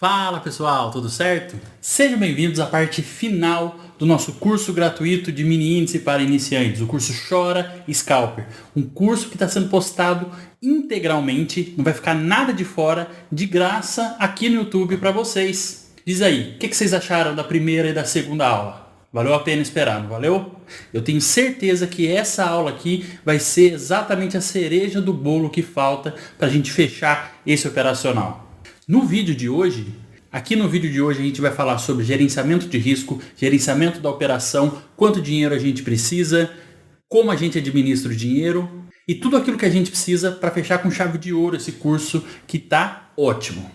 Fala pessoal, tudo certo? Sejam bem-vindos à parte final do nosso curso gratuito de mini índice para iniciantes, o curso Chora Scalper. Um curso que está sendo postado integralmente, não vai ficar nada de fora, de graça aqui no YouTube para vocês. Diz aí, o que vocês acharam da primeira e da segunda aula? Valeu a pena esperar, não valeu? Eu tenho certeza que essa aula aqui vai ser exatamente a cereja do bolo que falta para a gente fechar esse operacional. No vídeo de hoje, a gente vai falar sobre gerenciamento de risco, gerenciamento da operação, quanto dinheiro a gente precisa, como a gente administra o dinheiro e tudo aquilo que a gente precisa para fechar com chave de ouro esse curso que tá ótimo.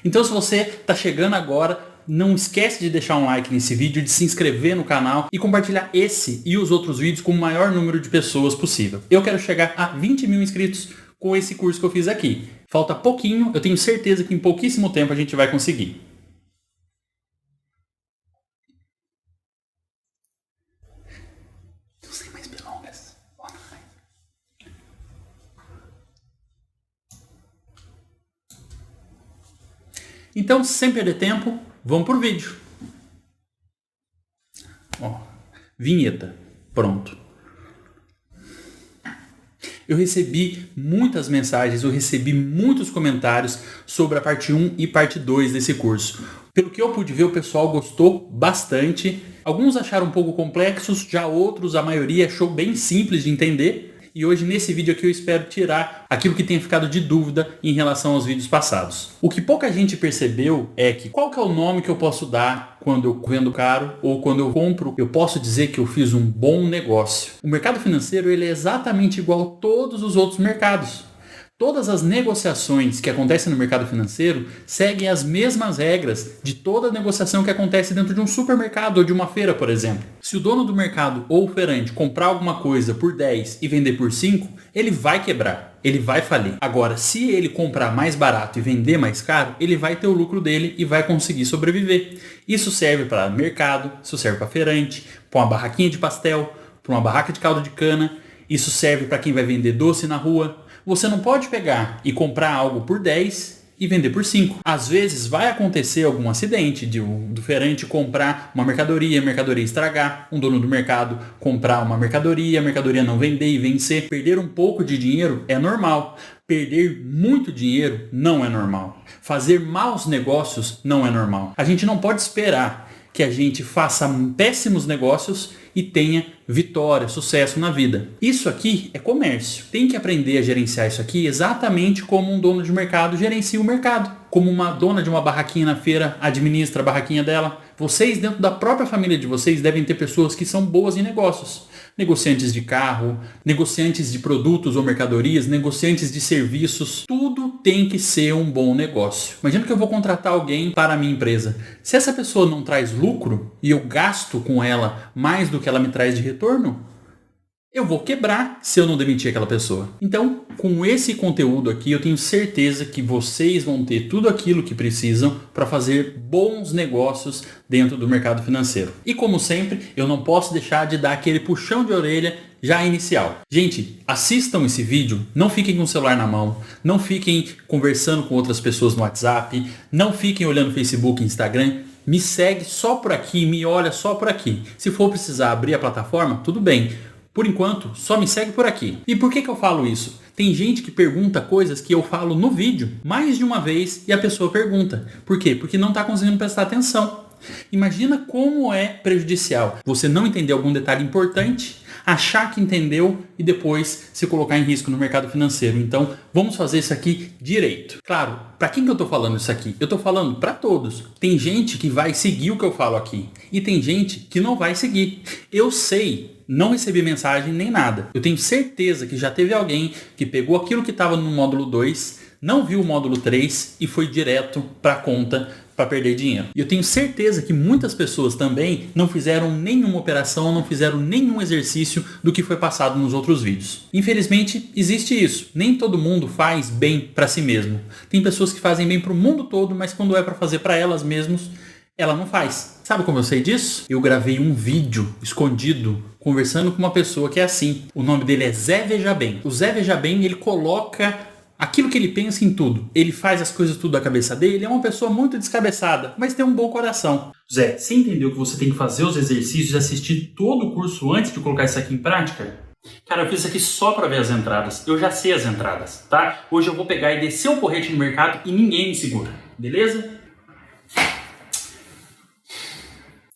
Então, se você está chegando agora, não esquece de deixar um like nesse vídeo, de se inscrever no canal e compartilhar esse e os outros vídeos com o maior número de pessoas possível. Eu quero chegar a 20 mil inscritos com esse curso que eu fiz aqui. Falta pouquinho, eu tenho certeza que em pouquíssimo tempo a gente vai conseguir. Então, sem mais delongas. Então, sem perder tempo, vamos pro vídeo. Ó, vinheta. Pronto. Eu recebi muitas mensagens, eu recebi muitos comentários sobre a parte 1 e parte 2 desse curso. Pelo que eu pude ver, o pessoal gostou bastante. Alguns acharam um pouco complexos, já outros, a maioria, achou bem simples de entender. E hoje, nesse vídeo aqui, eu espero tirar aquilo que tenha ficado de dúvida em relação aos vídeos passados. O que pouca gente percebeu é que qual que é o nome que eu posso dar quando eu vendo caro ou quando eu compro, eu posso dizer que eu fiz um bom negócio. O mercado financeiro ele é exatamente igual a todos os outros mercados. Todas as negociações que acontecem no mercado financeiro seguem as mesmas regras de toda negociação que acontece dentro de um supermercado ou de uma feira, por exemplo. Se o dono do mercado ou o feirante comprar alguma coisa por 10 e vender por 5, ele vai quebrar, ele vai falir. Agora, se ele comprar mais barato e vender mais caro, ele vai ter o lucro dele e vai conseguir sobreviver. Isso serve para mercado, isso serve para feirante, para uma barraquinha de pastel, para uma barraca de caldo de cana, isso serve para quem vai vender doce na rua. Você não pode pegar e comprar algo por 10 e vender por 5. Às vezes vai acontecer algum acidente do feirante comprar uma mercadoria, a mercadoria estragar, um dono do mercado comprar uma mercadoria, a mercadoria não vender e vencer. Perder um pouco de dinheiro é normal. Perder muito dinheiro não é normal. Fazer maus negócios não é normal. A gente não pode esperar que a gente faça péssimos negócios e tenha vitória, sucesso na vida. Isso aqui é comércio. Tem que aprender a gerenciar isso aqui exatamente como um dono de mercado gerencia o mercado. Como uma dona de uma barraquinha na feira administra a barraquinha dela. Vocês, dentro da própria família de vocês, devem ter pessoas que são boas em negócios. Negociantes de carro, negociantes de produtos ou mercadorias, negociantes de serviços. Tudo tem que ser um bom negócio. Imagina que eu vou contratar alguém para a minha empresa. Se essa pessoa não traz lucro e eu gasto com ela mais do que ela me traz de retorno, eu vou quebrar se eu não demitir aquela pessoa. Então, com esse conteúdo aqui, eu tenho certeza que vocês vão ter tudo aquilo que precisam para fazer bons negócios dentro do mercado financeiro. E como sempre, eu não posso deixar de dar aquele puxão de orelha já inicial. Gente, assistam esse vídeo, não fiquem com o celular na mão, não fiquem conversando com outras pessoas no WhatsApp, não fiquem olhando Facebook e Instagram. Me segue só por aqui, me olha só por aqui. Se for precisar abrir a plataforma, tudo bem. Por enquanto, só me segue por aqui. E por que eu falo isso? Tem gente que pergunta coisas que eu falo no vídeo mais de uma vez e a pessoa pergunta. Por quê? Porque não está conseguindo prestar atenção. Imagina como é prejudicial você não entender algum detalhe importante, achar que entendeu e depois se colocar em risco no mercado financeiro. Então, vamos fazer isso aqui direito. Claro, para quem que eu estou falando isso aqui? Eu estou falando para todos. Tem gente que vai seguir o que eu falo aqui e tem gente que não vai seguir. Eu sei. Não recebi mensagem nem nada. Eu tenho certeza que já teve alguém que pegou aquilo que estava no módulo 2, não viu o módulo 3 e foi direto para a conta para perder dinheiro. E eu tenho certeza que muitas pessoas também não fizeram nenhuma operação, não fizeram nenhum exercício do que foi passado nos outros vídeos. Infelizmente, existe isso. Nem todo mundo faz bem para si mesmo. Tem pessoas que fazem bem para o mundo todo, mas quando é para fazer para elas mesmas, ela não faz. Sabe como eu sei disso? Eu gravei um vídeo escondido conversando com uma pessoa que é assim. O nome dele é Zé Veja Bem. O Zé Veja Bem, ele coloca Aquilo que ele pensa em tudo, ele faz as coisas tudo da cabeça dele, é uma pessoa muito descabeçada, mas tem um bom coração. Zé, você entendeu que você tem que fazer os exercícios e assistir todo o curso antes de colocar isso aqui em prática? Cara, eu fiz isso aqui só para ver as entradas. Eu já sei as entradas, tá? Hoje eu vou pegar e descer o porrete no mercado e ninguém me segura, beleza?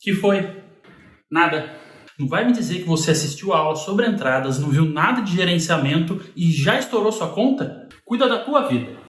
Que foi? Nada. Não vai me dizer que você assistiu a aula sobre entradas, não viu nada de gerenciamento e já estourou sua conta? Cuida da tua vida.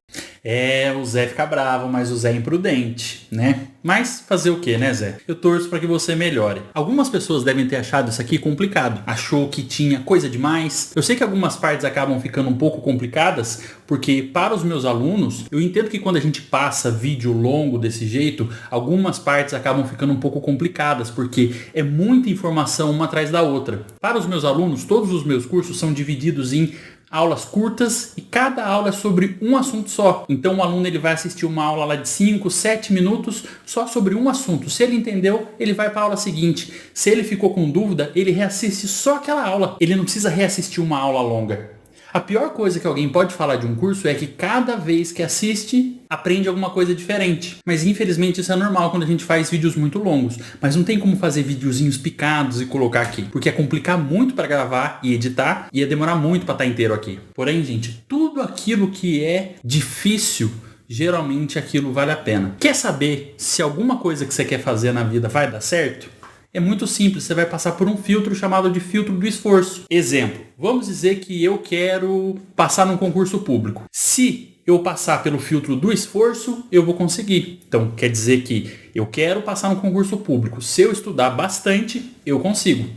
O Zé fica bravo, mas o Zé é imprudente, né? Mas fazer o que, né, Zé? Eu torço para que você melhore. Algumas pessoas devem ter achado isso aqui complicado. Achou que tinha coisa demais. Eu sei que algumas partes acabam ficando um pouco complicadas, porque para os meus alunos, eu entendo que quando a gente passa vídeo longo desse jeito, algumas partes acabam ficando um pouco complicadas, porque é muita informação uma atrás da outra. Para os meus alunos, todos os meus cursos são divididos em aulas curtas e cada aula é sobre um assunto só. Então o aluno ele vai assistir uma aula lá de 5, 7 minutos só sobre um assunto. Se ele entendeu, ele vai para a aula seguinte. Se ele ficou com dúvida, ele reassiste só aquela aula. Ele não precisa reassistir uma aula longa. A pior coisa que alguém pode falar de um curso é que cada vez que assiste, aprende alguma coisa diferente. Mas infelizmente isso é normal quando a gente faz vídeos muito longos. Mas não tem como fazer videozinhos picados e colocar aqui. Porque ia complicar muito para gravar e editar e ia demorar muito para estar inteiro aqui. Porém, gente, tudo aquilo que é difícil, geralmente aquilo vale a pena. Quer saber se alguma coisa que você quer fazer na vida vai dar certo? É muito simples, você vai passar por um filtro chamado de filtro do esforço. Exemplo, vamos dizer que eu quero passar num concurso público. Se eu passar pelo filtro do esforço, eu vou conseguir. Então, quer dizer que eu quero passar no concurso público. Se eu estudar bastante, eu consigo.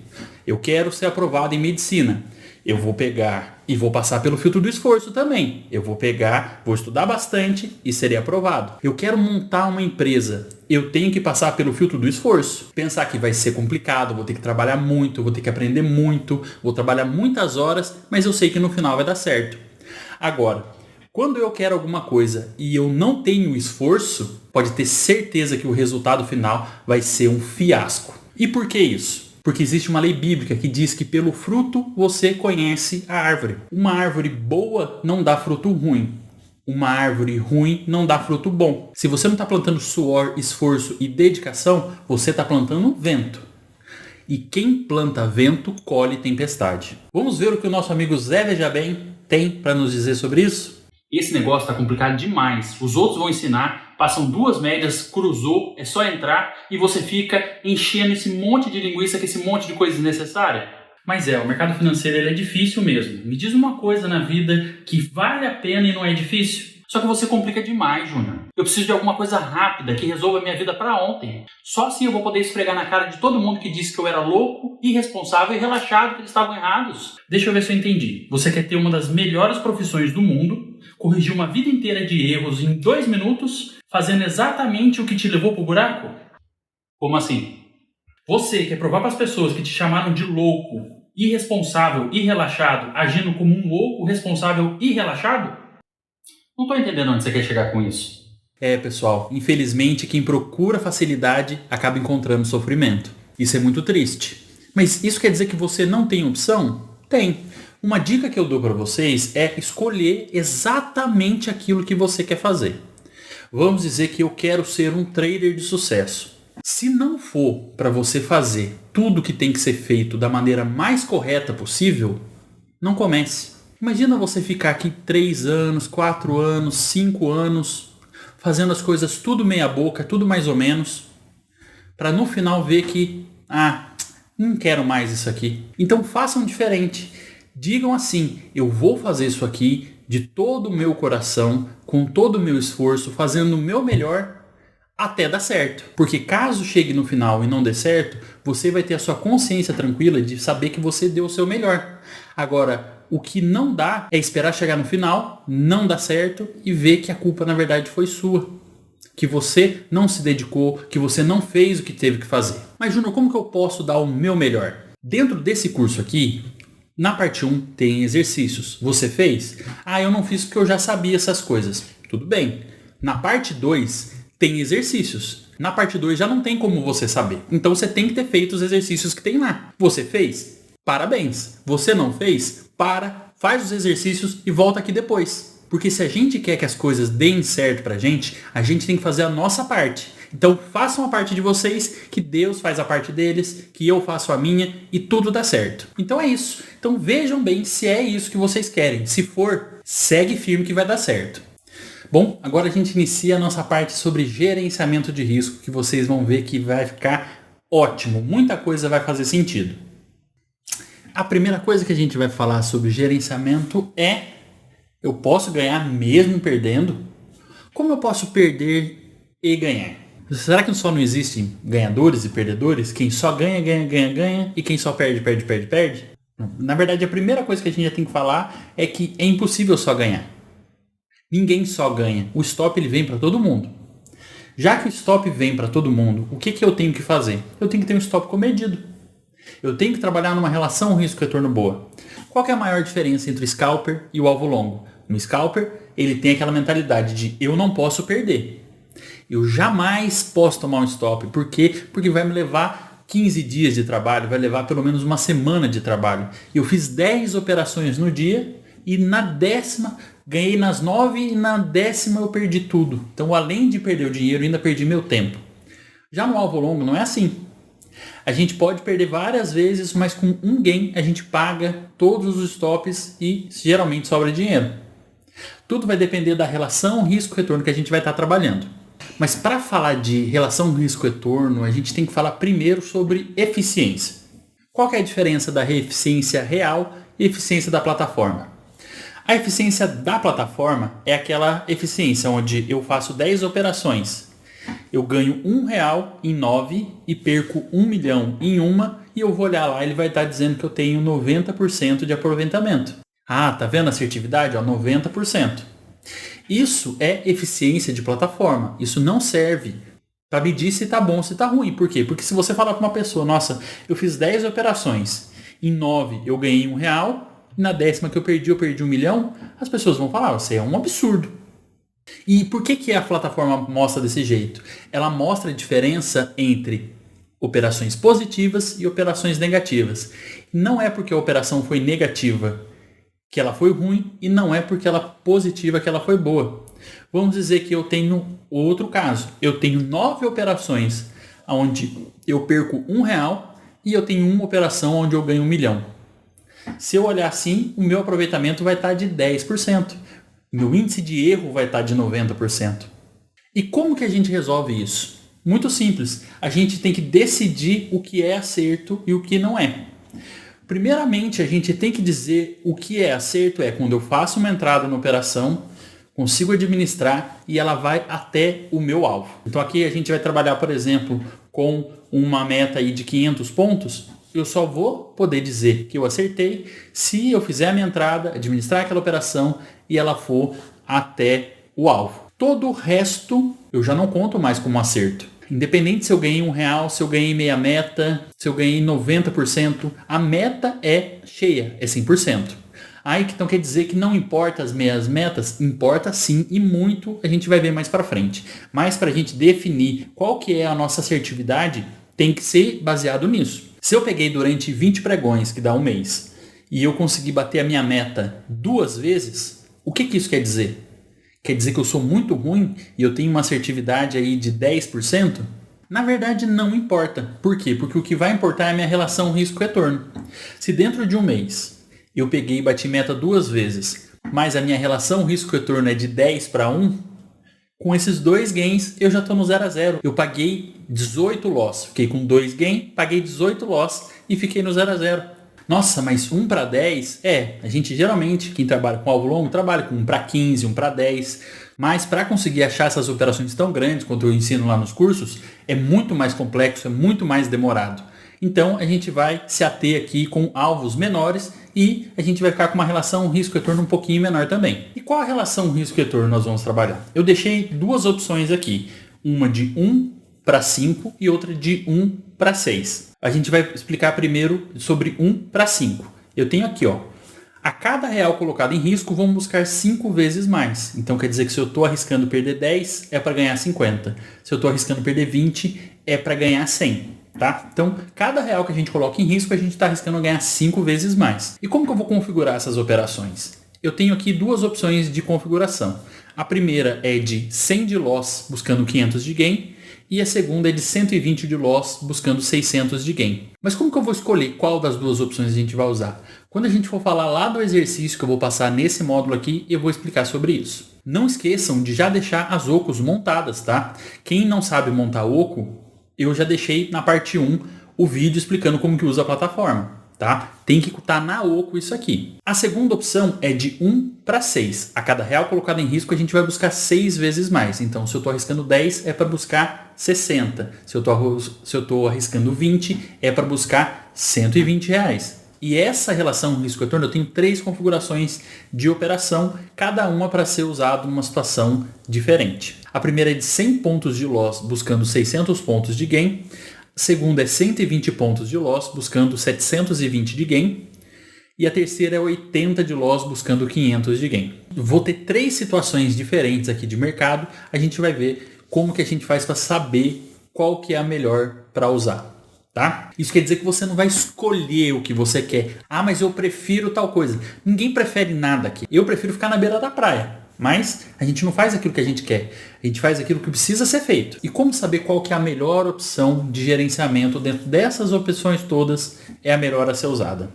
Eu quero ser aprovado em medicina. Eu vou pegar e vou passar pelo filtro do esforço também. Eu vou pegar, vou estudar bastante e serei aprovado. Eu quero montar uma empresa. Eu tenho que passar pelo filtro do esforço. Pensar que vai ser complicado, vou ter que trabalhar muito, vou ter que aprender muito, vou trabalhar muitas horas, mas eu sei que no final vai dar certo. Agora, quando eu quero alguma coisa e eu não tenho esforço, pode ter certeza que o resultado final vai ser um fiasco. E por que isso? Porque existe uma lei bíblica que diz que pelo fruto você conhece a árvore. Uma árvore boa não dá fruto ruim. Uma árvore ruim não dá fruto bom. Se você não está plantando suor, esforço e dedicação, você está plantando vento. E quem planta vento, colhe tempestade. Vamos ver o que o nosso amigo Zé Veja Bem tem para nos dizer sobre isso? Esse negócio está complicado demais. Os outros vão ensinar, passam 2 médias, cruzou, é só entrar e você fica enchendo esse monte de linguiça com esse monte de coisa desnecessária. Mas o mercado financeiro ele é difícil mesmo. Me diz uma coisa na vida que vale a pena e não é difícil. Só que você complica demais, Júnior. Eu preciso de alguma coisa rápida que resolva a minha vida para ontem. Só assim eu vou poder esfregar na cara de todo mundo que disse que eu era louco, irresponsável e relaxado que eles estavam errados. Deixa eu ver se eu entendi. Você quer ter uma das melhores profissões do mundo, corrigir uma vida inteira de erros em 2 minutos, fazendo exatamente o que te levou pro buraco? Como assim? Você quer provar para as pessoas que te chamaram de louco, irresponsável e relaxado, agindo como um louco, responsável e relaxado? Não estou entendendo onde você quer chegar com isso. Pessoal, infelizmente quem procura facilidade acaba encontrando sofrimento. Isso é muito triste. Mas isso quer dizer que você não tem opção? Tem. Uma dica que eu dou para vocês é escolher exatamente aquilo que você quer fazer. Vamos dizer que eu quero ser um trader de sucesso. Se não for para você fazer tudo que tem que ser feito da maneira mais correta possível, não comece. Imagina você ficar aqui 3 anos, 4 anos, 5 anos, fazendo as coisas tudo meia boca, tudo mais ou menos, para no final ver que, não quero mais isso aqui. Então façam diferente. Digam assim, eu vou fazer isso aqui de todo o meu coração, com todo o meu esforço, fazendo o meu melhor até dar certo. Porque caso chegue no final e não dê certo, você vai ter a sua consciência tranquila de saber que você deu o seu melhor. Agora, o que não dá é esperar chegar no final, não dar certo e ver que a culpa na verdade foi sua. Que você não se dedicou, que você não fez o que teve que fazer. Mas Júnior, como que eu posso dar o meu melhor? Dentro desse curso aqui, na parte 1 tem exercícios. Você fez? Eu não fiz porque eu já sabia essas coisas. Tudo bem. Na parte 2 tem exercícios. Na parte 2 já não tem como você saber. Então você tem que ter feito os exercícios que tem lá. Você fez? Parabéns. Você não fez? Faz os exercícios e volta aqui depois. Porque se a gente quer que as coisas deem certo pra gente, a gente tem que fazer a nossa parte. Então façam a parte de vocês, que Deus faz a parte deles, que eu faço a minha e tudo dá certo. Então é isso. Então vejam bem se é isso que vocês querem. Se for, segue firme que vai dar certo. Bom, agora a gente inicia a nossa parte sobre gerenciamento de risco, que vocês vão ver que vai ficar ótimo. Muita coisa vai fazer sentido. A primeira coisa que a gente vai falar sobre gerenciamento é: eu posso ganhar mesmo perdendo? Como eu posso perder e ganhar? Será que só não existem ganhadores e perdedores? Quem só ganha, ganha, ganha, ganha, e quem só perde, perde, perde, perde? Na verdade, a primeira coisa que a gente já tem que falar é que é impossível só ganhar. Ninguém só ganha. O stop ele vem para todo mundo. Já que o stop vem para todo mundo, o que eu tenho que fazer? Eu tenho que ter um stop comedido. Eu tenho que trabalhar numa relação risco-retorno boa. Qual que é a maior diferença entre o scalper e o alvo longo? No scalper, ele tem aquela mentalidade de eu não posso perder. Eu jamais posso tomar um stop. Por quê? Porque vai me levar 15 dias de trabalho, vai levar pelo menos uma semana de trabalho. Eu fiz 10 operações no dia e na 10ª, ganhei nas 9 e na 10ª eu perdi tudo. Então, além de perder o dinheiro, ainda perdi meu tempo. Já no alvo longo não é assim. A gente pode perder várias vezes, mas com um gain a gente paga todos os stops e geralmente sobra dinheiro. Tudo vai depender da relação risco-retorno que a gente vai estar trabalhando. Mas para falar de relação risco-retorno, a gente tem que falar primeiro sobre eficiência. Qual que é a diferença da eficiência real e eficiência da plataforma? A eficiência da plataforma é aquela eficiência onde eu faço 10 operações. Eu ganho R$1 em 9 e perco 1 milhão em uma, e eu vou olhar lá e ele vai estar dizendo que eu tenho 90% de aproveitamento. Ah, tá vendo a assertividade? 90%. Isso é eficiência de plataforma. Isso não serve para medir se está bom ou se está ruim. Por quê? Porque se você falar para uma pessoa, nossa, eu fiz 10 operações, em 9 eu ganhei R$1, e na 10ª que eu perdi 1 milhão, as pessoas vão falar, você é um absurdo. E por que a plataforma mostra desse jeito? Ela mostra a diferença entre operações positivas e operações negativas. Não é porque a operação foi negativa que ela foi ruim, e não é porque ela positiva que ela foi boa. Vamos dizer que eu tenho outro caso. Eu tenho 9 operações onde eu perco R$1 e eu tenho uma operação onde eu ganho 1 milhão. Se eu olhar assim, o meu aproveitamento vai estar de 10%. Meu índice de erro vai estar de 90%. E como que a gente resolve isso? Muito simples. A gente tem que decidir o que é acerto e o que não é. Primeiramente, a gente tem que dizer o que é acerto é quando eu faço uma entrada na operação, consigo administrar e ela vai até o meu alvo. Então aqui a gente vai trabalhar, por exemplo, com uma meta aí de 500 pontos. Eu só vou poder dizer que eu acertei se eu fizer a minha entrada, administrar aquela operação e ela for até o alvo. Todo o resto eu já não conto mais como acerto. Independente se eu ganhei R$1, se eu ganhei meia meta, se eu ganhei 90%, a meta é cheia, é 100%. Aí então quer dizer que não importa as meias metas? Importa sim, e muito, a gente vai ver mais para frente. Mas para a gente definir qual que é a nossa assertividade, tem que ser baseado nisso. Se eu peguei durante 20 pregões, que dá um mês, e eu consegui bater a minha meta 2 vezes, o que isso quer dizer? Quer dizer que eu sou muito ruim e eu tenho uma assertividade aí de 10%? Na verdade, não importa. Por quê? Porque o que vai importar é a minha relação risco-retorno. Se dentro de um mês eu peguei e bati meta 2 vezes, mas a minha relação risco-retorno é de 10-1, com esses 2 gains eu já estou no 0 a 0. Eu paguei 18 loss, fiquei com 2 gains, paguei 18 loss e fiquei no 0 a 0. Nossa, mas 1-10? A gente geralmente, quem trabalha com alvo longo, trabalha com 1-15, 1-10. Mas para conseguir achar essas operações tão grandes quanto eu ensino lá nos cursos, é muito mais complexo, é muito mais demorado. Então a gente vai se ater aqui com alvos menores e a gente vai ficar com uma relação risco-retorno um pouquinho menor também. E qual a relação risco-retorno nós vamos trabalhar? Eu deixei 2 opções aqui, uma de 1-5 e outra de 1-6. A gente vai explicar primeiro sobre 1-5. Eu tenho aqui, a cada real colocado em risco, vamos buscar 5 vezes mais. Então quer dizer que se eu estou arriscando perder 10, é para ganhar 50. Se eu estou arriscando perder 20, é para ganhar 100. Tá? Então, cada real que a gente coloca em risco, a gente está arriscando ganhar 5 vezes mais. E como que eu vou configurar essas operações? eu tenho aqui duas opções de configuração. A primeira é de 100 de loss buscando 500 de gain e a segunda é de 120 de loss buscando 600 de gain. Mas como que eu vou escolher qual das duas opções a gente vai usar? Quando a gente for falar lá do exercício que eu vou passar nesse módulo aqui, eu vou explicar sobre isso. Não esqueçam de já deixar as ocos montadas, tá? Quem não sabe montar oco, eu já deixei na parte 1 o vídeo explicando como que usa a plataforma. Tá? Tem que estar na oco isso aqui. A segunda opção é de 1 para 6. A cada real colocado em risco a gente vai buscar 6 vezes mais. Então se eu estou arriscando 10 é para buscar 60. Se eu estou arriscando 20 é para buscar 120 reais. E essa relação risco-retorno eu tenho 3 configurações de operação, cada uma para ser usada numa situação diferente. A primeira é de 100 pontos de loss buscando 600 pontos de gain. A segunda é 120 pontos de loss, buscando 720 de gain. E a terceira é 80 de loss, buscando 500 de gain. Vou ter 3 situações diferentes aqui de mercado. A gente vai ver como que a gente faz para saber qual que é a melhor para usar. Tá? Isso quer dizer que você não vai escolher o que você quer. Ah, mas eu prefiro tal coisa. Ninguém prefere nada aqui. Eu prefiro ficar na beira da praia. Mas a gente não faz aquilo que a gente quer, a gente faz aquilo que precisa ser feito. E como saber qual que é a melhor opção de gerenciamento dentro dessas opções todas é a melhor a ser usada?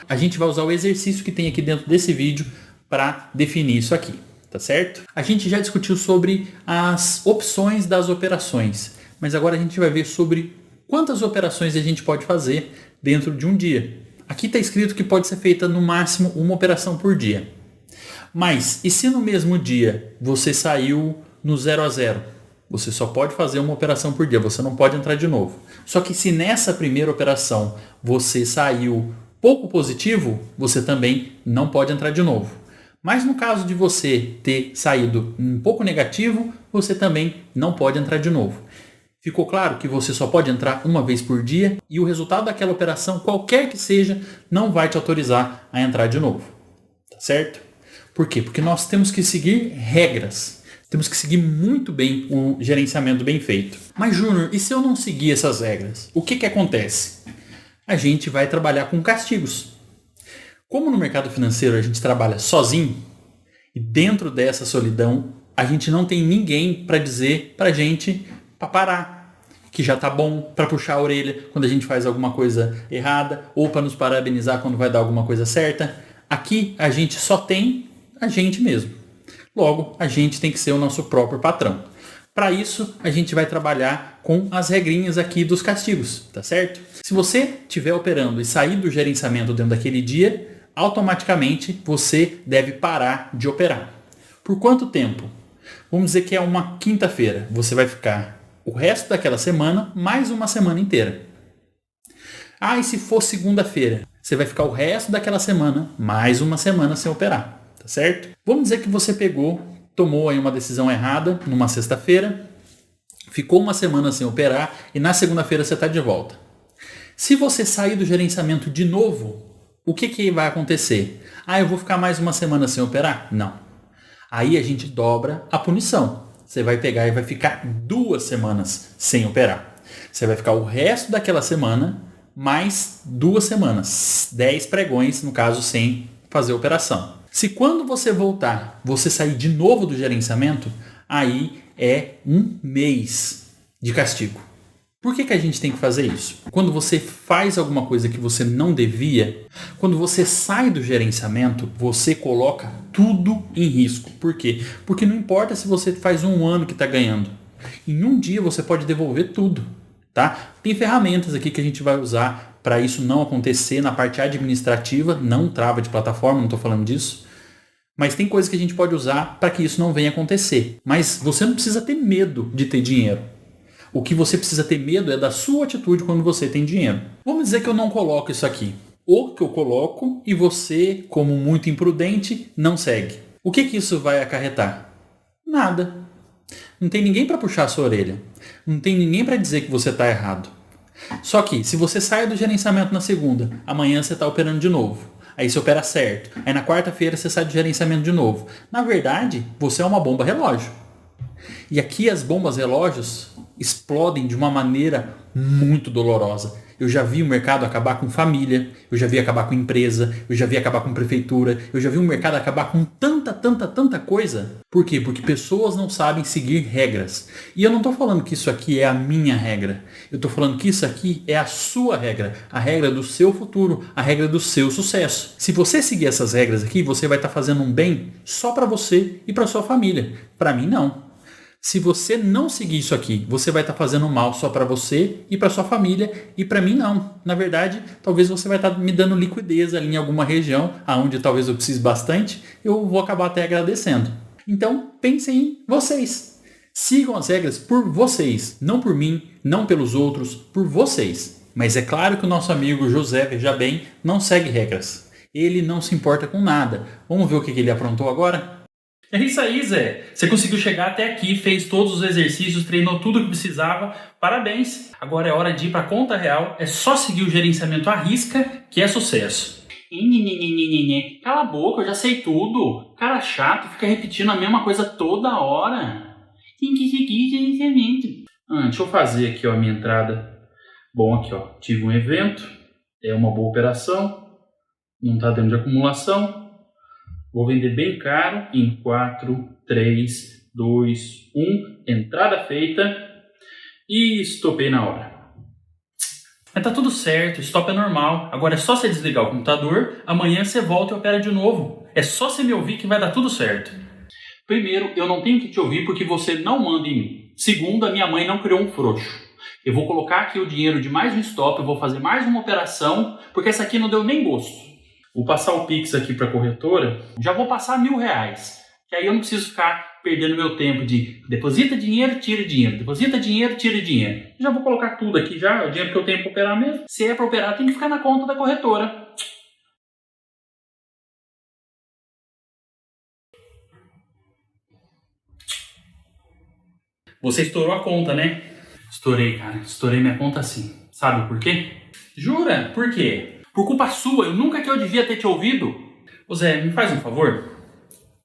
A gente vai usar o exercício que tem aqui dentro desse vídeo para definir isso aqui, tá certo? A gente já discutiu sobre as opções das operações, mas agora a gente vai ver sobre quantas operações a gente pode fazer dentro de um dia. Aqui está escrito que pode ser feita no máximo uma operação por dia. Mas, e se no mesmo dia você saiu no 0 a 0? Você só pode fazer uma operação por dia, você não pode entrar de novo. Só que se nessa primeira operação você saiu pouco positivo, você também não pode entrar de novo. Mas no caso de você ter saído um pouco negativo, você também não pode entrar de novo. Ficou claro que você só pode entrar uma vez por dia e o resultado daquela operação, qualquer que seja, não vai te autorizar a entrar de novo. Tá certo? Por quê? Porque nós temos que seguir regras. Temos que seguir muito bem o gerenciamento bem feito. Mas, Júnior, e se eu não seguir essas regras? O que acontece? A gente vai trabalhar com castigos. Como no mercado financeiro a gente trabalha sozinho, e dentro dessa solidão a gente não tem ninguém para dizer para a gente para parar, que já tá bom, para puxar a orelha quando a gente faz alguma coisa errada, ou para nos parabenizar quando vai dar alguma coisa certa. Aqui a gente só tem a gente mesmo. Logo, a gente tem que ser o nosso próprio patrão. Para isso, a gente vai trabalhar com as regrinhas aqui dos castigos, tá certo? Se você estiver operando e sair do gerenciamento dentro daquele dia, automaticamente você deve parar de operar. Por quanto tempo? Vamos dizer que é uma quinta-feira. Você vai ficar o resto daquela semana mais uma semana inteira. Ah, e se for segunda-feira? Você vai ficar o resto daquela semana mais uma semana sem operar. Certo? Vamos dizer que você tomou aí uma decisão errada numa sexta-feira, ficou uma semana sem operar e na segunda-feira você está de volta. Se você sair do gerenciamento de novo, o que vai acontecer? Ah, eu vou ficar mais uma semana sem operar? Não. Aí a gente dobra a punição. Você vai pegar e vai ficar 2 semanas sem operar. Você vai ficar o resto daquela semana mais 2 semanas. 10 pregões, no caso, sem fazer operação. Se quando você voltar, você sair de novo do gerenciamento, aí é 1 mês de castigo. Por que a gente tem que fazer isso? Quando você faz alguma coisa que você não devia, quando você sai do gerenciamento, você coloca tudo em risco. Por quê? Porque não importa se você faz 1 ano que está ganhando. Em um dia você pode devolver tudo. Tá? Tem ferramentas aqui que a gente vai usar para isso não acontecer na parte administrativa, não trava de plataforma, não estou falando disso. Mas tem coisas que a gente pode usar para que isso não venha acontecer. Mas você não precisa ter medo de ter dinheiro. O que você precisa ter medo é da sua atitude quando você tem dinheiro. Vamos dizer que eu não coloco isso aqui. Ou que eu coloco e você, como muito imprudente, não segue. O que isso vai acarretar? Nada. Não tem ninguém para puxar a sua orelha. Não tem ninguém para dizer que você está errado. Só que se você sai do gerenciamento na segunda, amanhã você está operando de novo. Aí você opera certo. Aí na quarta-feira você sai do gerenciamento de novo. Na verdade, você é uma bomba relógio. E aqui as bombas relógios explodem de uma maneira muito dolorosa. Eu já vi o mercado acabar com família, eu já vi acabar com empresa, eu já vi acabar com prefeitura, eu já vi o mercado acabar com tanta coisa. Por quê? Porque pessoas não sabem seguir regras. E eu não estou falando que isso aqui é a minha regra. Eu estou falando que isso aqui é a sua regra, a regra do seu futuro, a regra do seu sucesso. Se você seguir essas regras aqui, você vai estar fazendo um bem só para você e para sua família. Para mim, não. Se você não seguir isso aqui, você vai estar fazendo mal só para você e para sua família e para mim não. Na verdade, talvez você vai estar me dando liquidez ali em alguma região, aonde talvez eu precise bastante, eu vou acabar até agradecendo. Então, pensem em vocês. Sigam as regras por vocês, não por mim, não pelos outros, por vocês. Mas é claro que o nosso amigo José, veja bem, não segue regras. Ele não se importa com nada. Vamos ver o que ele aprontou agora? É isso aí, Zé. Você conseguiu chegar até aqui, fez todos os exercícios, treinou tudo o que precisava. Parabéns. Agora é hora de ir para a conta real. É só seguir o gerenciamento à risca, que é sucesso. Cala a boca, eu já sei tudo. Cara chato, fica repetindo a mesma coisa toda hora. Tem que seguir gerenciamento. Deixa eu fazer aqui, ó, a minha entrada. Bom, aqui, ó. Tive um evento. É uma boa operação. Não está dentro de acumulação. Vou vender bem caro em 4, 3, 2, 1. Entrada feita. E estopei na hora. Mas tá tudo certo, stop é normal. Agora é só você desligar o computador. Amanhã você volta e opera de novo. É só você me ouvir que vai dar tudo certo. Primeiro, eu não tenho que te ouvir porque você não manda em mim. Segundo, a minha mãe não criou um frouxo. Eu vou colocar aqui o dinheiro de mais um stop. Eu vou fazer mais uma operação. Porque essa aqui não deu nem gosto. Vou passar o Pix aqui para a corretora, já vou passar R$1.000, que aí eu não preciso ficar perdendo meu tempo de deposita dinheiro, tira dinheiro, deposita dinheiro, tira dinheiro. Já vou colocar tudo aqui já, o dinheiro que eu tenho para operar mesmo. Se é para operar, tem que ficar na conta da corretora. Você estourou a conta, né? Estourei, cara. Estourei minha conta sim. Sabe por quê? Jura? Por quê? Por culpa sua, eu nunca que eu devia ter te ouvido. Ô Zé, me faz um favor.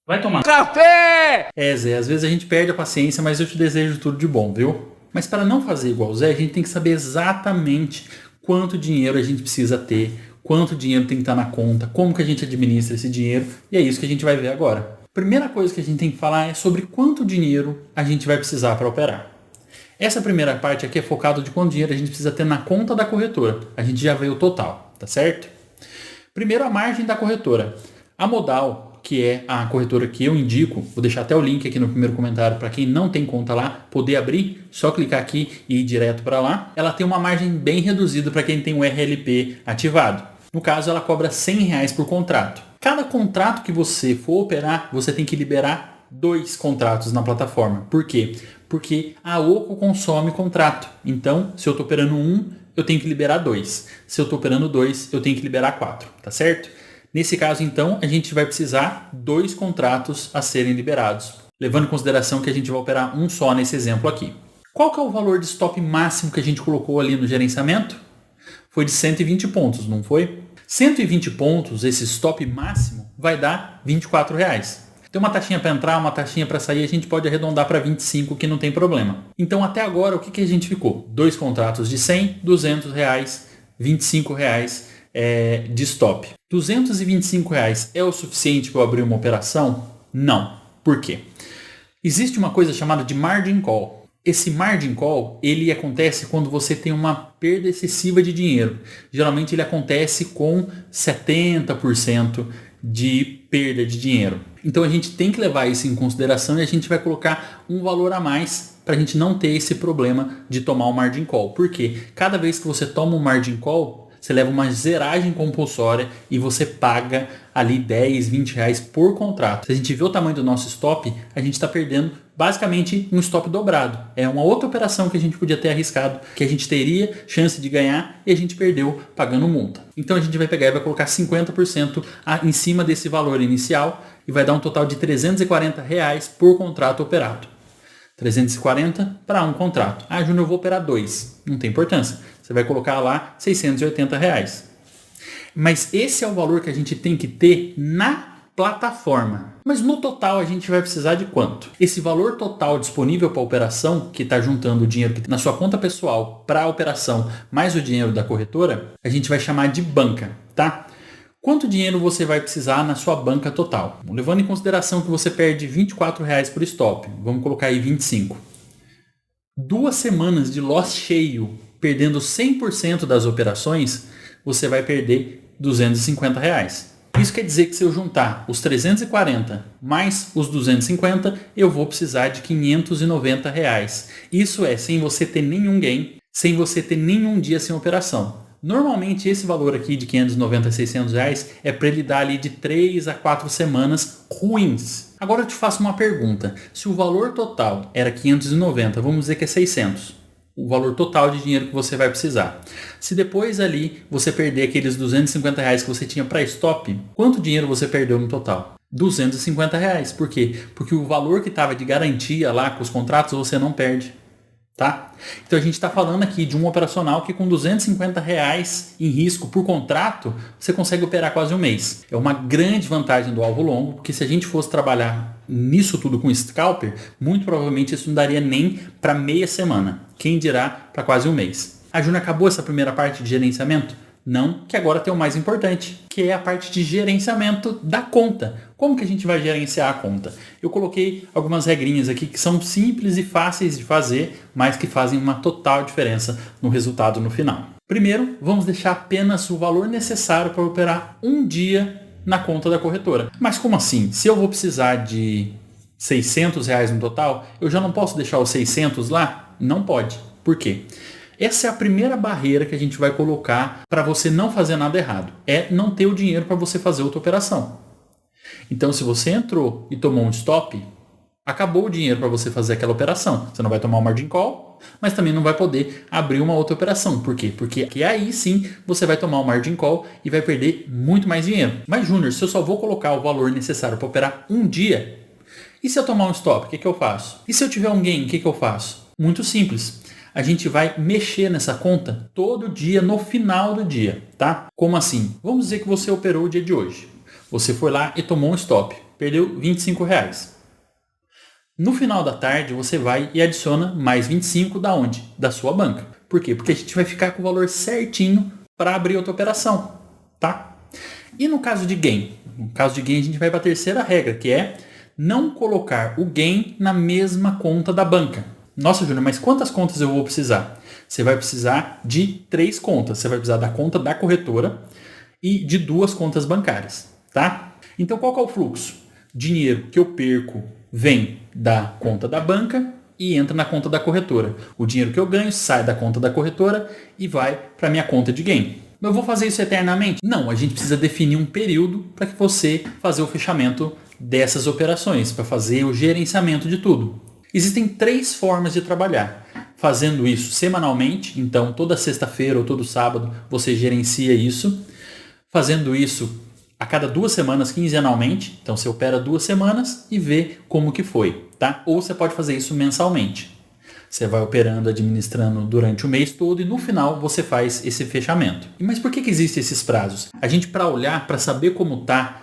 Vai tomar café! Zé, às vezes a gente perde a paciência, mas eu te desejo tudo de bom, viu? Mas para não fazer igual o Zé, a gente tem que saber exatamente quanto dinheiro a gente precisa ter, quanto dinheiro tem que estar na conta, como que a gente administra esse dinheiro, e é isso que a gente vai ver agora. Primeira coisa que a gente tem que falar é sobre quanto dinheiro a gente vai precisar para operar. Essa primeira parte aqui é focada de quanto dinheiro a gente precisa ter na conta da corretora. A gente já vê o total. Tá certo? Primeiro, a margem da corretora. A Modal, que é a corretora que eu indico, vou deixar até o link aqui no primeiro comentário para quem não tem conta lá, poder abrir, só clicar aqui e ir direto para lá. Ela tem uma margem bem reduzida para quem tem o RLP ativado. No caso, ela cobra R$100 por contrato. Cada contrato que você for operar, você tem que liberar 2 contratos na plataforma. Por quê? Porque a Oco consome contrato. Então, se eu estou operando 1, eu tenho que liberar 2. Se eu estou operando 2, eu tenho que liberar 4, tá certo? Nesse caso, então, a gente vai precisar 2 contratos a serem liberados, levando em consideração que a gente vai operar um só nesse exemplo aqui. Qual que é o valor de stop máximo que a gente colocou ali no gerenciamento? Foi de 120 pontos, não foi? 120 pontos, esse stop máximo, vai dar R$24. Tem uma taxinha para entrar, uma taxinha para sair, a gente pode arredondar para 25, que não tem problema. Então, até agora, o que a gente ficou? 2 contratos de 100, R$200, R$25 de stop. R$225 é o suficiente para eu abrir uma operação? Não. Por quê? Existe uma coisa chamada de margin call. Esse margin call, ele acontece quando você tem uma perda excessiva de dinheiro. Geralmente ele acontece com 70% de perda de dinheiro. Então a gente tem que levar isso em consideração e a gente vai colocar um valor a mais para a gente não ter esse problema de tomar o margin call. Porque cada vez que você toma um margin call, você leva uma zeragem compulsória e você paga ali 10, 20 reais por contrato. Se a gente vê o tamanho do nosso stop, a gente está perdendo basicamente um stop dobrado. É uma outra operação que a gente podia ter arriscado, que a gente teria chance de ganhar e a gente perdeu pagando multa. Então a gente vai pegar e vai colocar 50% em cima desse valor inicial e vai dar um total de 340 reais por contrato operado. 340 para um contrato. Ah, Júnior, eu vou operar 2. Não tem importância. Você vai colocar lá 680 reais. Mas esse é o valor que a gente tem que ter na plataforma. Mas no total a gente vai precisar de quanto? Esse valor total disponível para a operação, que está juntando o dinheiro que na sua conta pessoal para a operação mais o dinheiro da corretora, a gente vai chamar de banca, tá? Quanto dinheiro você vai precisar na sua banca total? Levando em consideração que você perde R$24 por stop, vamos colocar aí 25. 2 semanas de loss cheio, perdendo 100% das operações, você vai perder R$250. Isso quer dizer que se eu juntar os 340 mais os 250, eu vou precisar de R$590. Isso é sem você ter nenhum gain, sem você ter nenhum dia sem operação. Normalmente esse valor aqui de 590 a 600 reais é para ele dar ali de 3 a 4 semanas ruins. Agora eu te faço uma pergunta. Se o valor total era 590, vamos dizer que é 600. O valor total de dinheiro que você vai precisar. Se depois ali você perder aqueles 250 reais que você tinha para stop, quanto dinheiro você perdeu no total? 250 reais. Por quê? Porque o valor que estava de garantia lá com os contratos você não perde. Tá? Então a gente está falando aqui de um operacional que com 250 reais em risco por contrato, você consegue operar quase um mês. É uma grande vantagem do alvo longo, porque se a gente fosse trabalhar nisso tudo com scalper, muito provavelmente isso não daria nem para meia semana. Quem dirá para quase um mês. A Júnior, acabou essa primeira parte de gerenciamento? Não, que agora tem o mais importante, que é a parte de gerenciamento da conta. Como que a gente vai gerenciar a conta? Eu coloquei algumas regrinhas aqui que são simples e fáceis de fazer, mas que fazem uma total diferença no resultado no final. Primeiro, vamos deixar apenas o valor necessário para operar um dia na conta da corretora. Mas como assim? Se eu vou precisar de 600 reais no total, eu já não posso deixar os 600 lá? Não pode. Por quê? Essa é a primeira barreira que a gente vai colocar para você não fazer nada errado. É não ter o dinheiro para você fazer outra operação. Então, se você entrou e tomou um stop, acabou o dinheiro para você fazer aquela operação. Você não vai tomar um margin call, mas também não vai poder abrir uma outra operação. Por quê? Porque aí sim você vai tomar um margin call e vai perder muito mais dinheiro. Mas, Júnior, se eu só vou colocar o valor necessário para operar um dia, e se eu tomar um stop, o que eu faço? E se eu tiver um gain, o que eu faço? Muito simples. A gente vai mexer nessa conta todo dia, no final do dia, tá? Como assim? Vamos dizer que você operou o dia de hoje. Você foi lá e tomou um stop. Perdeu 25 reais. No final da tarde, você vai e adiciona mais 25 da onde? Da sua banca. Por quê? Porque a gente vai ficar com o valor certinho para abrir outra operação, tá? E no caso de gain? No caso de gain, a gente vai para a terceira regra, que é não colocar o gain na mesma conta da banca. Nossa, Júnior, mas quantas contas eu vou precisar? Você vai precisar de 3 contas. Você vai precisar da conta da corretora e de 2 contas bancárias, tá? Então, qual que é o fluxo? Dinheiro que eu perco vem da conta da banca e entra na conta da corretora. O dinheiro que eu ganho sai da conta da corretora e vai para minha conta de gain. Eu vou fazer isso eternamente? Não, a gente precisa definir um período para que você fazer o fechamento dessas operações, para fazer o gerenciamento de tudo. Existem 3 formas de trabalhar. Fazendo isso semanalmente, então toda sexta-feira ou todo sábado você gerencia isso. Fazendo isso a cada 2 semanas, quinzenalmente, então você opera 2 semanas e vê como que foi, tá? Ou você pode fazer isso mensalmente. Você vai operando, administrando durante o mês todo e no final você faz esse fechamento. Mas por que existem esses prazos? A gente, para olhar, para saber como está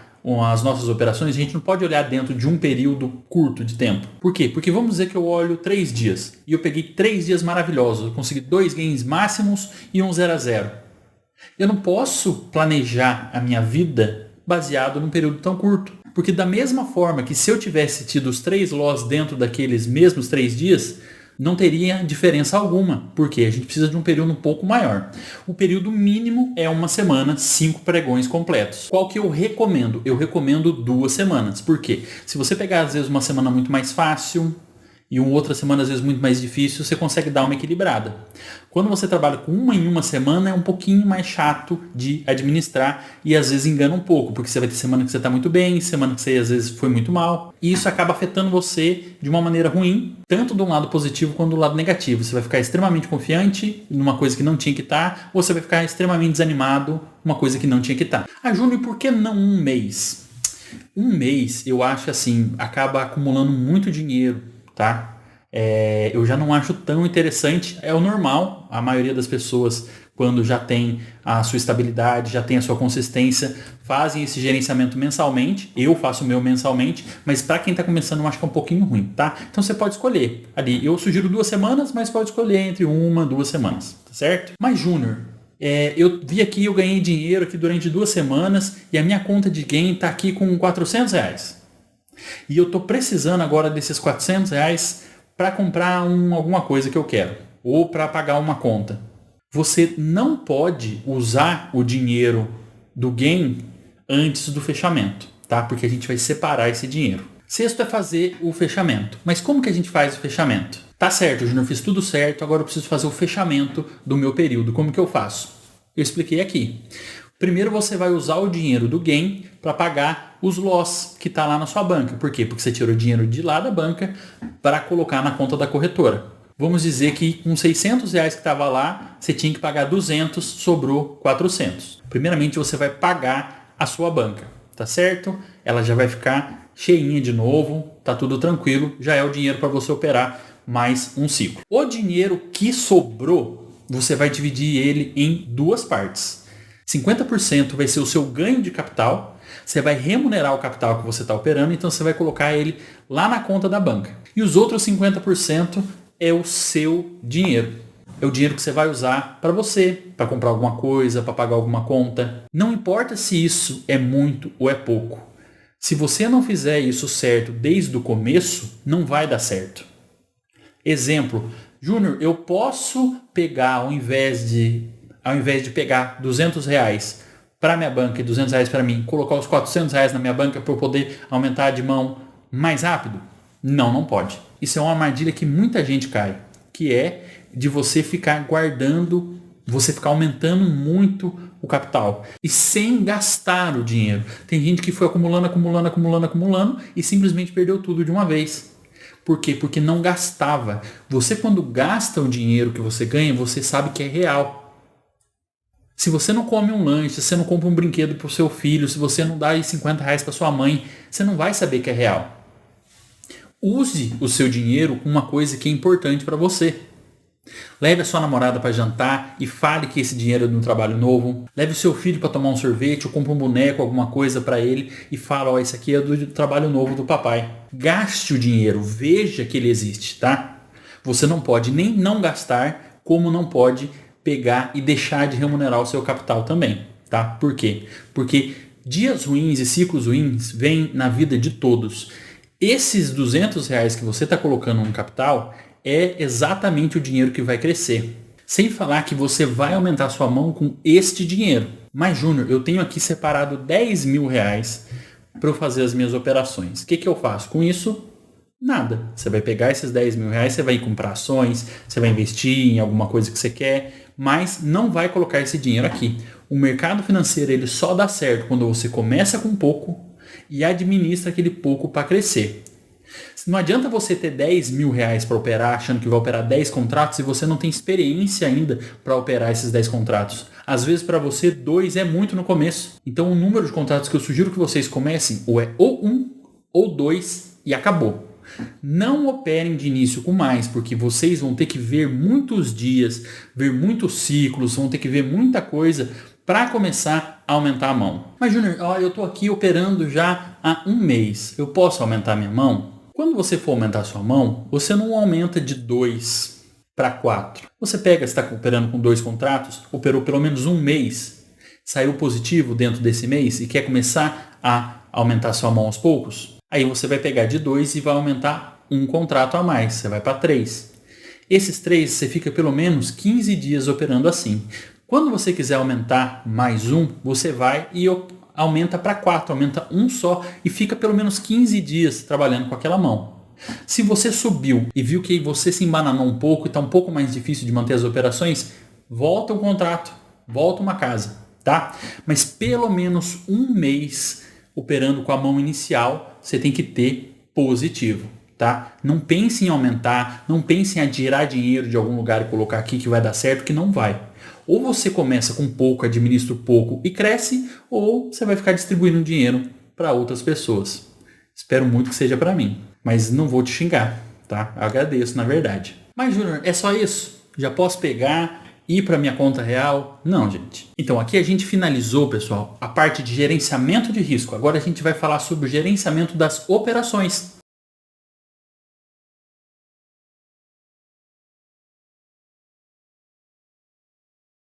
as nossas operações, a gente não pode olhar dentro de um período curto de tempo. Por quê? Porque vamos dizer que eu olho 3 dias e eu peguei 3 dias maravilhosos, eu consegui 2 gains máximos e um 0 a 0. Eu não posso planejar a minha vida baseado num período tão curto. Porque da mesma forma que se eu tivesse tido os 3 loss dentro daqueles mesmos 3 dias, não teria diferença alguma, porque a gente precisa de um período um pouco maior. O período mínimo é uma semana, 5 pregões completos. Qual que eu recomendo? Eu recomendo 2 semanas. Por quê? Se você pegar, às vezes, uma semana muito mais fácil e uma outra semana, às vezes, muito mais difícil, você consegue dar uma equilibrada. Quando você trabalha com uma em uma semana, é um pouquinho mais chato de administrar e, às vezes, engana um pouco, porque você vai ter semana que você está muito bem, semana que você, às vezes, foi muito mal. E isso acaba afetando você de uma maneira ruim, tanto do lado positivo quanto do lado negativo. Você vai ficar extremamente confiante numa coisa que não tinha que estar, ou você vai ficar extremamente desanimado numa coisa que não tinha que estar. Ah, Júnior, por que não um mês? Um mês, eu acho assim, acaba acumulando muito dinheiro, tá? Eu já não acho tão interessante. É o normal, a maioria das pessoas quando já tem a sua estabilidade, já tem a sua consistência, fazem esse gerenciamento mensalmente. Eu faço o meu mensalmente, mas para quem está começando eu acho que é um pouquinho ruim, tá? Então você pode escolher ali. Eu sugiro 2 semanas, mas pode escolher entre 1 e 2 semanas, tá certo? Mas Júnior, eu vi aqui, eu ganhei dinheiro aqui durante 2 semanas e a minha conta de gain está aqui com R$400. E eu estou precisando agora desses R$400 para comprar alguma coisa que eu quero ou para pagar uma conta. Você não pode usar o dinheiro do gain antes do fechamento, tá? Porque a gente vai separar esse dinheiro. Sexto é fazer o fechamento. Mas como que a gente faz o fechamento? Tá certo, Júnior, fiz tudo certo, agora eu preciso fazer o fechamento do meu período. Como que eu faço? Eu expliquei aqui. Primeiro você vai usar o dinheiro do gain para pagar os loss que está lá na sua banca. Por quê? Porque você tirou o dinheiro de lá da banca para colocar na conta da corretora. Vamos dizer que com R$600 que estava lá, você tinha que pagar 200, sobrou 400. Primeiramente você vai pagar a sua banca, tá certo? Ela já vai ficar cheinha de novo, tá tudo tranquilo, já é o dinheiro para você operar mais um ciclo. O dinheiro que sobrou, você vai dividir ele em 2 partes. 50% vai ser o seu ganho de capital, você vai remunerar o capital que você está operando, então você vai colocar ele lá na conta da banca. E os outros 50% é o seu dinheiro. É o dinheiro que você vai usar para você, para comprar alguma coisa, para pagar alguma conta. Não importa se isso é muito ou é pouco. Se você não fizer isso certo desde o começo, não vai dar certo. Exemplo, Júnior, eu posso pegar, ao invés de pegar R$200 para minha banca e R$200 para mim, colocar os R$400 na minha banca para eu poder aumentar de mão mais rápido? Não, não pode. Isso é uma armadilha que muita gente cai, que é de você ficar guardando, você ficar aumentando muito o capital e sem gastar o dinheiro. Tem gente que foi acumulando e simplesmente perdeu tudo de uma vez. Por quê? Porque não gastava. Você, quando gasta o dinheiro que você ganha, você sabe que é real. Se você não come um lanche, se você não compra um brinquedo para o seu filho, se você não dá R$50 para sua mãe, você não vai saber que é real. Use o seu dinheiro com uma coisa que é importante para você. Leve a sua namorada para jantar e fale que esse dinheiro é de um trabalho novo. Leve o seu filho para tomar um sorvete ou compre um boneco, alguma coisa para ele e fala, isso aqui é do trabalho novo do papai. Gaste o dinheiro, veja que ele existe, tá? Você não pode nem não gastar, como não pode pegar e deixar de remunerar o seu capital também, tá? Por quê? Porque dias ruins e ciclos ruins vêm na vida de todos. Esses R$200 que você está colocando no capital é exatamente o dinheiro que vai crescer. Sem falar que você vai aumentar sua mão com este dinheiro. Mas, Júnior, eu tenho aqui separado R$10.000 para eu fazer as minhas operações. O que eu faço com isso? Nada. Você vai pegar esses R$10.000, você vai comprar ações, você vai investir em alguma coisa que você quer, mas não vai colocar esse dinheiro aqui. O mercado financeiro ele só dá certo quando você começa com pouco e administra aquele pouco para crescer. Não adianta você ter R$10.000 para operar, achando que vai operar 10 contratos e você não tem experiência ainda para operar esses 10 contratos. Às vezes para você 2 é muito no começo. Então o número de contratos que eu sugiro que vocês comecem ou é ou 1 ou 2 e acabou. Não operem de início com mais, porque vocês vão ter que ver muitos dias, ver muitos ciclos, vão ter que ver muita coisa para começar a aumentar a mão. Mas Júnior, eu estou aqui operando já há 1 mês. Eu posso aumentar minha mão? Quando você for aumentar a sua mão, você não aumenta de 2 para 4. Você pega, você está operando com 2 contratos, operou pelo menos 1 mês, saiu positivo dentro desse mês e quer começar a aumentar a sua mão aos poucos? Aí você vai pegar de 2 e vai aumentar 1 contrato a mais. Você vai para 3. Esses 3 você fica pelo menos 15 dias operando assim. Quando você quiser aumentar mais 1, você vai e aumenta para 4, aumenta 1 só e fica pelo menos 15 dias trabalhando com aquela mão. Se você subiu e viu que você se embananou um pouco e está um pouco mais difícil de manter as operações, volta o contrato, volta uma casa, tá? Mas pelo menos 1 mês operando com a mão inicial, você tem que ter positivo, tá? Não pense em aumentar, não pense em tirar dinheiro de algum lugar e colocar aqui que vai dar certo, que não vai. Ou você começa com pouco, administra pouco e cresce, ou você vai ficar distribuindo dinheiro para outras pessoas. Espero muito que seja para mim, mas não vou te xingar, tá? Eu agradeço, na verdade. Mas, Júnior, é só isso? Já posso pegar ir para minha conta real? Não, gente. Então aqui a gente finalizou, pessoal, a parte de gerenciamento de risco. Agora a gente vai falar sobre o gerenciamento das operações.